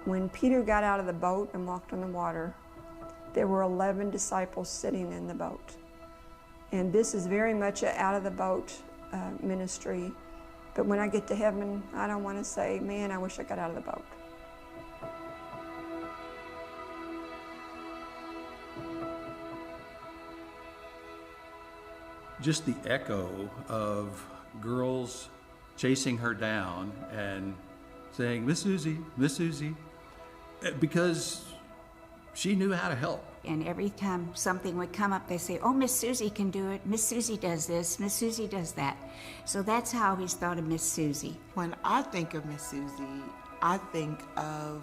When Peter got out of the boat and walked on the water, there were 11 disciples sitting in the boat. And this is very much an out-of-the-boat ministry. But when I get to heaven, I don't want to say, man, I wish I got out of the boat. Just the echo of girls chasing her down and saying, Miss Susie, because she knew how to help. And every time something would come up, they say, oh, Miss Susie can do it. Miss Susie does this. Miss Susie does that. So that's how I always thought of Miss Susie. When I think of Miss Susie, I think of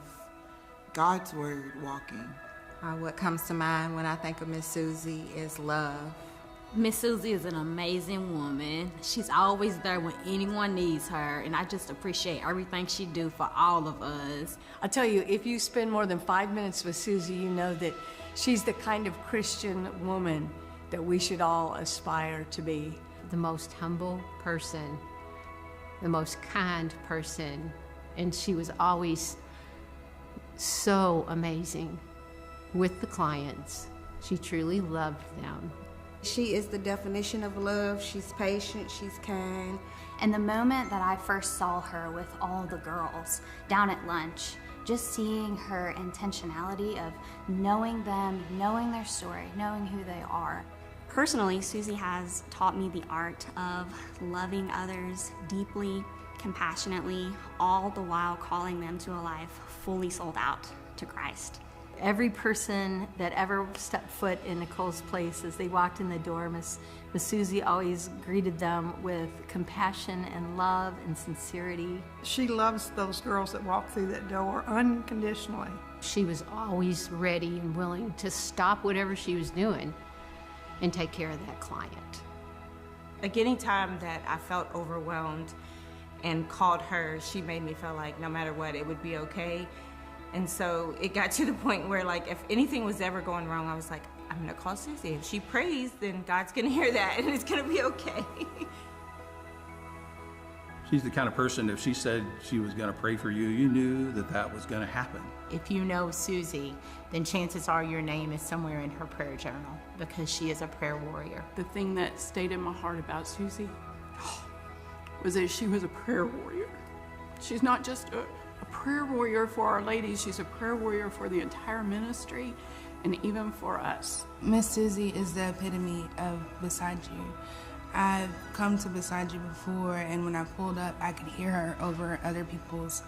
God's Word walking. What comes to mind when I think of Miss Susie is love. Miss Susie is an amazing woman. She's always there when anyone needs her, and I just appreciate everything she do for all of us. I tell you, if you spend more than 5 minutes with Susie, you know that she's the kind of Christian woman that we should all aspire to be. The most humble person, the most kind person, and she was always so amazing with the clients. She truly loved them. She is the definition of love. She's patient, she's kind. And the moment that I first saw her with all the girls down at lunch, just seeing her intentionality of knowing them, knowing their story, knowing who they are. Personally, Susie has taught me the art of loving others deeply, compassionately, all the while calling them to a life fully sold out to Christ. Every person that ever stepped foot in Nicole's place, as they walked in the door, Miss Susie always greeted them with compassion and love and sincerity. She loves those girls that walk through that door unconditionally. She was always ready and willing to stop whatever she was doing and take care of that client. Like any time that I felt overwhelmed and called her, she made me feel like no matter what, it would be okay. And so it got to the point where, like, if anything was ever going wrong, I was like, I'm gonna call Susie. If she prays, then God's gonna hear that and it's gonna be okay. She's the kind of person, if she said she was gonna pray for you, you knew that that was gonna happen. If you know Susie, then chances are your name is somewhere in her prayer journal because she is a prayer warrior. The thing that stayed in my heart about Susie was that she was a prayer warrior. She's not just a prayer warrior for Our Lady, she's a prayer warrior for the entire ministry and even for us. Miss Susie is the epitome of BsideU. I've come to BsideU before, and when I pulled up, I could hear her over other people's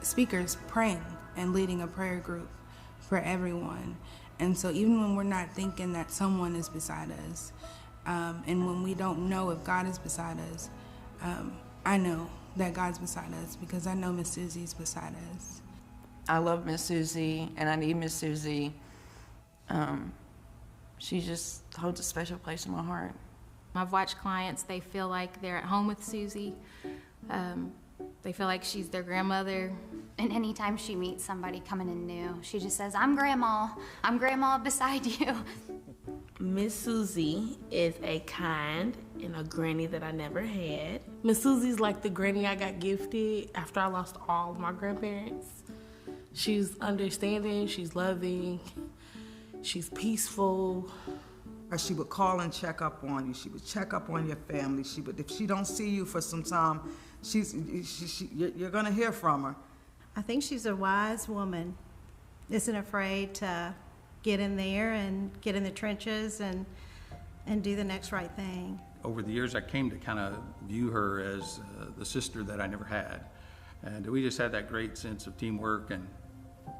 speakers praying and leading a prayer group for everyone. And so even when we're not thinking that someone is beside us, and when we don't know if God is beside us, I know that God's beside us because I know Miss Susie's beside us. I love Miss Susie, and I need Miss Susie. She just holds a special place in my heart. I've watched clients, they feel like they're at home with Susie. They feel like she's their grandmother. And anytime she meets somebody coming in new, she just says, I'm Grandma BsideU. Miss Susie is a kind and a granny that I never had. Miss Susie's like the granny I got gifted after I lost all of my grandparents. She's understanding, she's loving, she's peaceful. She would call and check up on you. She would check up on your family. She would, if she don't see you for some time, you're gonna hear from her. I think she's a wise woman. Isn't afraid to get in there and get in the trenches and do the next right thing. Over the years, I came to kind of view her as the sister that I never had. And we just had that great sense of teamwork, and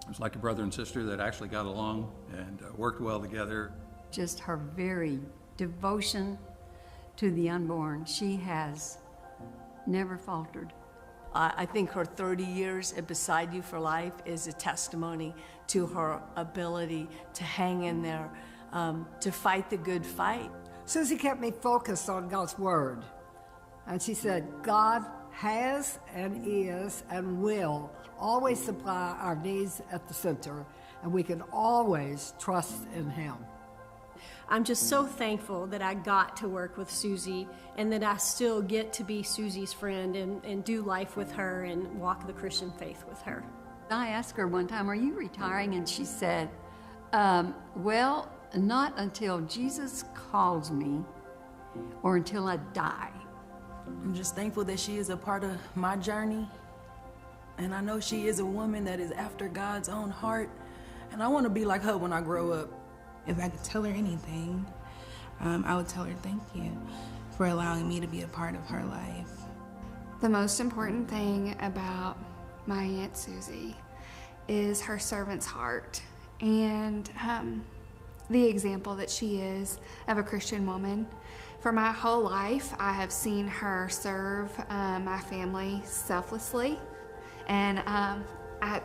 it was like a brother and sister that actually got along and worked well together. Just her very devotion to the unborn. She has never faltered. I think her 30 years at BsideU for Life is a testimony to her ability to hang in there, to fight the good fight. Susie kept me focused on God's Word. And she said, God has and is and will always supply our needs at the center, and we can always trust in Him. I'm just so thankful that I got to work with Susie and that I still get to be Susie's friend and do life with her and walk the Christian faith with her. I asked her one time, "Are you retiring?" And she said, well, not until Jesus calls me or until I die. I'm just thankful that she is a part of my journey. And I know she is a woman that is after God's own heart. And I want to be like her when I grow up. If I could tell her anything, I would tell her thank you for allowing me to be a part of her life. The most important thing about my Aunt Susie is her servant's heart and the example that she is of a Christian woman. For my whole life, I have seen her serve my family selflessly. And at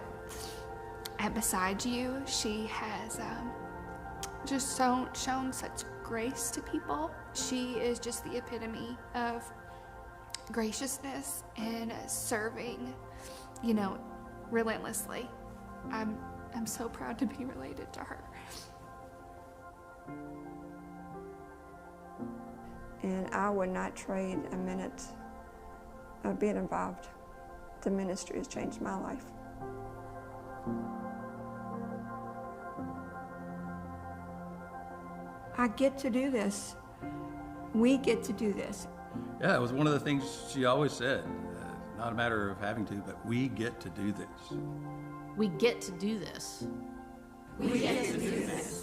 BsideU, she has just shown such grace to people. She is just the epitome of graciousness and serving, relentlessly. I'm so proud to be related to her. And I would not trade a minute of being involved. The ministry has changed my life. I get to do this. We get to do this. Yeah, it was one of the things she always said. Not a matter of having to, but we get to do this. We get to do this. We get to do this.